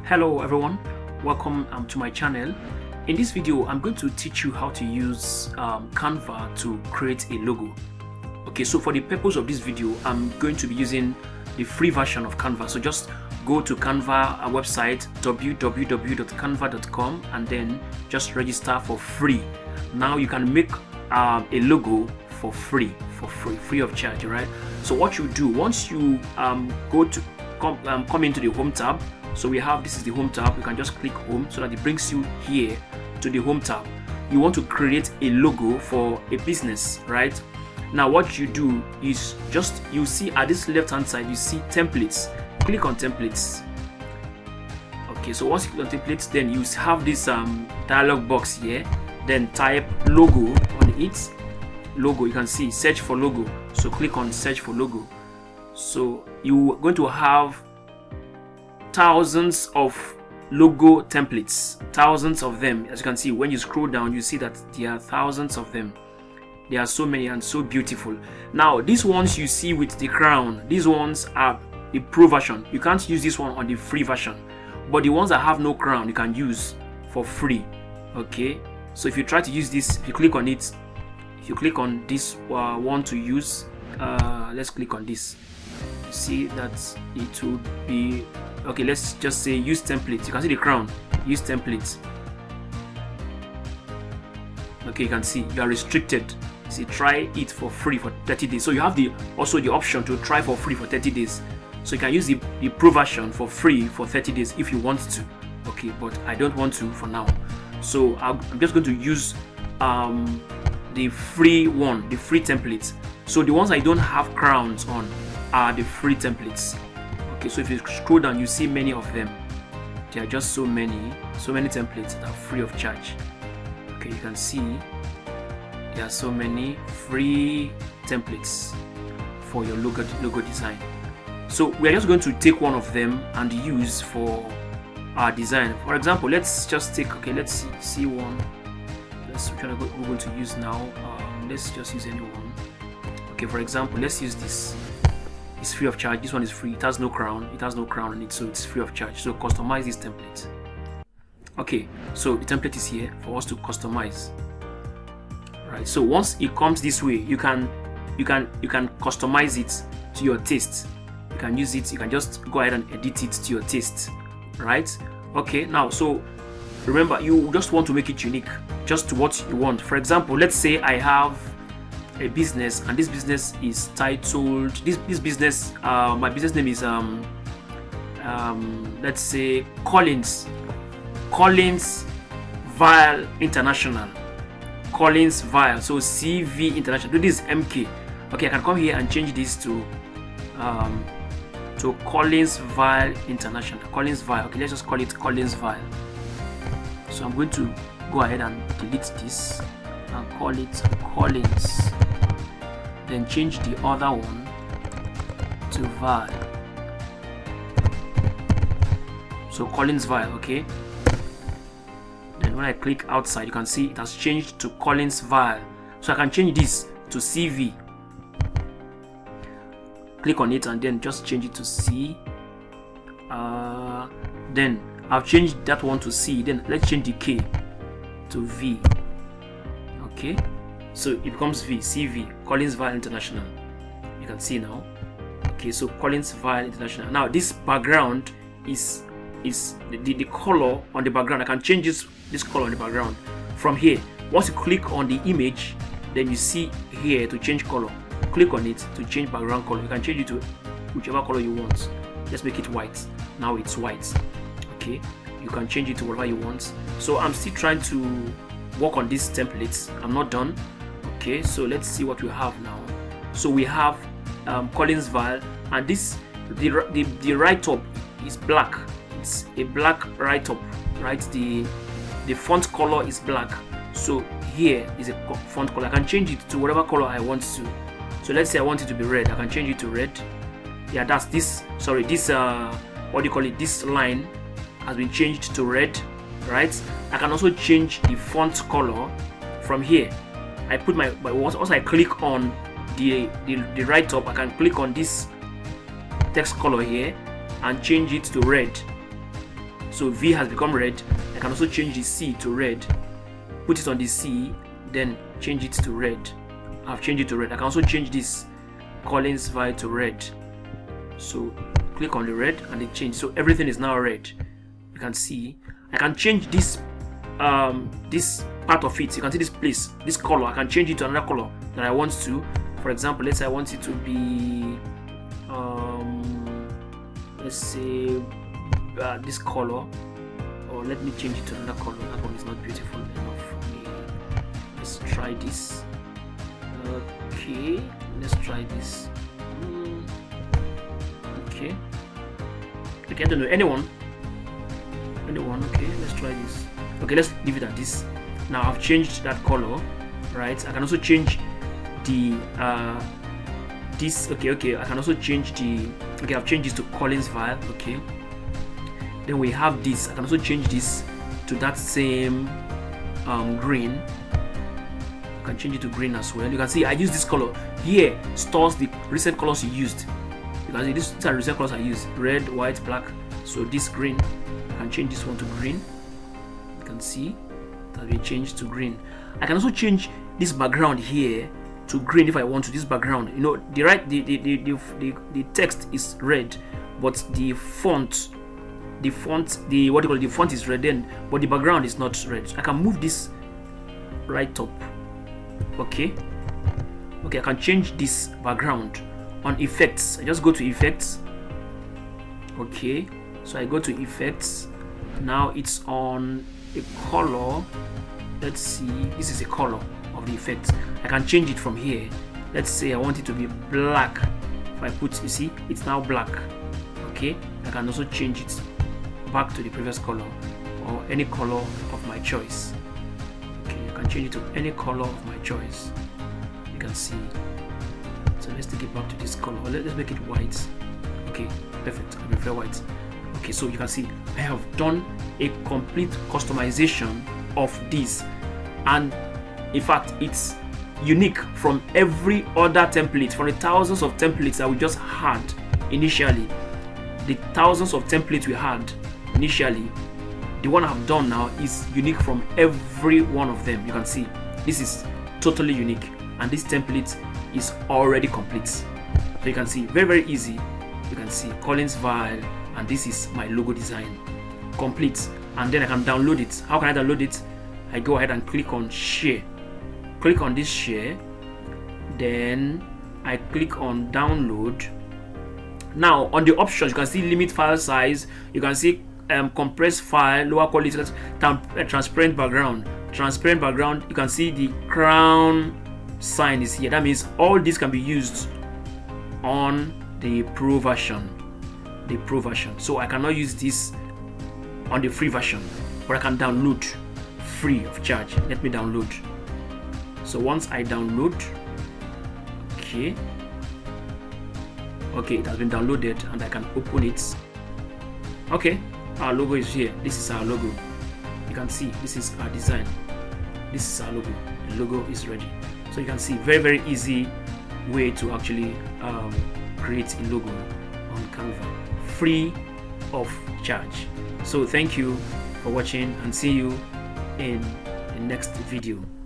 Hello everyone, welcome to my channel. In this video I'm going to teach you how to use Canva to create a logo. Okay, so for the purpose of this video I'm going to be using the free version of Canva. So just go to Canva website www.canva.com and then just register for free. Now you can make a logo for free of charge, right? So what you do once you go to come into the home tab. So we have, this is the home tab. You can just click home so that it brings you here to the home tab. You want to create a logo for a business, right? Now what you do is just, you see at this left hand side you see templates. Click on templates. Okay, so once you click on templates, then you have this dialog box here. Then type logo on it. Logo, you can see search for logo. So click on search for logo. So you're going to have thousands of logo templates, thousands of them. As you can see, when you scroll down you see that there are thousands of them. There are so many and so beautiful. Now these ones you see with the crown, these ones are the pro version. You can't use this one on the free version, but the ones that have no crown you can use for free. Okay, so if you try to use this, if you click on it, if you click on this one to use, let's click on this, you see that it will be okay. Let's just say use template. You can see the crown, use template. Okay, you can see you are restricted. See, try it for free for 30 days. So you have also the option to try for free for 30 days. So you can use the pro version for free for 30 days if you want to. Okay, but I don't want to for now. So I'm just going to use the free one, the free templates. So the ones I don't have crowns on are the free templates. Okay, so if you scroll down you see many of them. There are just so many templates that are free of charge. Okay, you can see there are so many free templates for your logo design. So we are just going to take one of them and use for our design. For example, let's just take, okay, let's see one. We're going to use now. Let's just use any one. Okay, for example, let's use this. It's free of charge. This one is free. It has no crown. It has no crown on it, so it's free of charge. So customize this template. Okay, so the template is here for us to customize. Right. So once it comes this way, you can customize it to your taste. You can use it. You can just go ahead and edit it to your taste. Right. Okay. Now, so remember, you just want to make it unique, just to what you want. For example, let's say I have a business and this business is titled this business, my business name is let's say Collins Vial International. Collins Vial, so CV International. This is MK. Okay, I can come here and change this to Collins Vial International. Collins Vial. Okay, let's just call it Collins Vial. So I'm going to go ahead and delete this and call it Collins. Then change the other one to Vial. So Collins Vial, okay. Then when I click outside, you can see it has changed to Collins Vial. So I can change this to CV. Click on it and then just change it to C. Then I've changed that one to C. Then let's change the K to V. Okay, so it becomes V, CV, Collins Vial International. You can see now. Okay, so Collins Vial International. Now this background is the color on the background. I can change this color on the background from here. Once you click on the image, then you see here to change color. Click on it to change background color. You can change it to whichever color you want. Let's make it white. Now it's white. Okay, you can change it to whatever you want. So I'm still trying to work on these templates. I'm not done. Okay, so let's see what we have now. So we have Collins Vial, and this the right top is black. It's a black right top, right? The font color is black. So here is a font color. I can change it to whatever color I want to. So let's say I want it to be red. I can change it to red. Yeah, that's this. Sorry, this what do you call it? This line has been changed to red, right? I can also change the font color from here. I put once I click on the right top, I can click on this text color here and change it to red. So V has become red. I can also change the C to red, put it on the C, then change it to red. I've changed it to red. I can also change this Collins Vi to red. So click on the red and it changed. So everything is now red. You can see I can change this this part of it. You can see this place, this color. I can change it to another color that I want to. For example, let's say I want it to be let's say this color, or let me change it to another color. That one is not beautiful enough for me. Let's try this. Okay, let's try this. Okay, I don't know, anyone. Okay, let's try this. Okay, let's leave it at this. Now I've changed that color, right? I can also change the this. Okay, I can also change the. Okay, I've changed this to Collins Vi. Okay, then we have this. I can also change this to that same green. I can change it to green as well. You can see I use this color here. Stores the recent colors you used. You can see these are recent colors I used: red, white, black. So this green, I can change this one to green. You can see that we changed to green. I can also change this background here to green if I want to. This background, you know, the text is red, but the font is red then, but the background is not red. I can move this right up. Okay, I can change this background on effects. I just go to effects. Okay, so I go to effects. Now it's on a color. Let's see, this is a color of the effect. I can change it from here. Let's say I want it to be black. If I put, you see, it's now black. Okay, I can also change it back to the previous color or any color of my choice. Okay, I can change it to any color of my choice. You can see. So let's take it back to this color. Let's make it white. Okay, perfect. I prefer white. Okay, so you can see I have done a complete customization of this, and in fact it's unique from every other template, from the thousands of templates that we just had initially. The thousands of templates we had initially, the one I've done now is unique from every one of them. You can see this is totally unique, and this template is already complete. So you can see very easy. You can see Collins Vi, and this is my logo design complete. And then I can download it. How can I download it? I go ahead and click on share. Click on this share, then I click on download. Now on the options you can see limit file size, you can see compressed file, lower quality, transparent background. Transparent background, you can see the crown sign is here. That means all this can be used on the pro version. So I cannot use this on the free version, but I can download free of charge. Let me download. So once I download, okay, it has been downloaded and I can open it. Okay, our logo is here. This is our logo. You can see this is our design. This is our logo. The logo is ready. So you can see very easy way to actually create a logo on Canva, free of charge. So thank you for watching, and see you in the next video.